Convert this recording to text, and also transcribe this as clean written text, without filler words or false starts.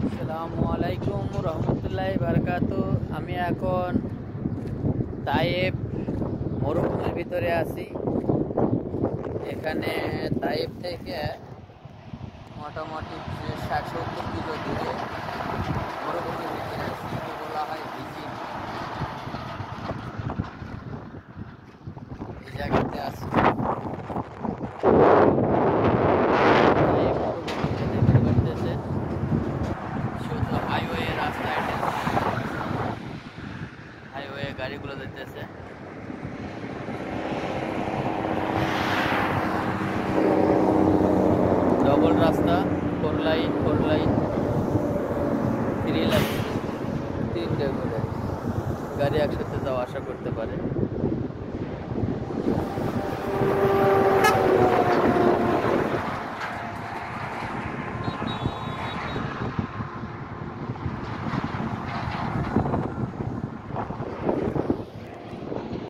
আসসালামু আলাইকুম রহমতুল্লাহি বারাকাতু। আমি এখন তাইফ মরুভূমির ভিতরে আছি। এখানে তাইফ থেকে মোটামুটি 60-70 কিলো দূরে মরুভূমির ভিতরে আছি। বলা হয় ভিজিট। এই জায়গাতে আছি। হাইওয়ে গাড়িগুলো যেতেছে। ডবল রাস্তা, 4 লাইন 3 লাইন, 3টে করে গাড়ি একসাথে যাওয়া আসা করতে পারে।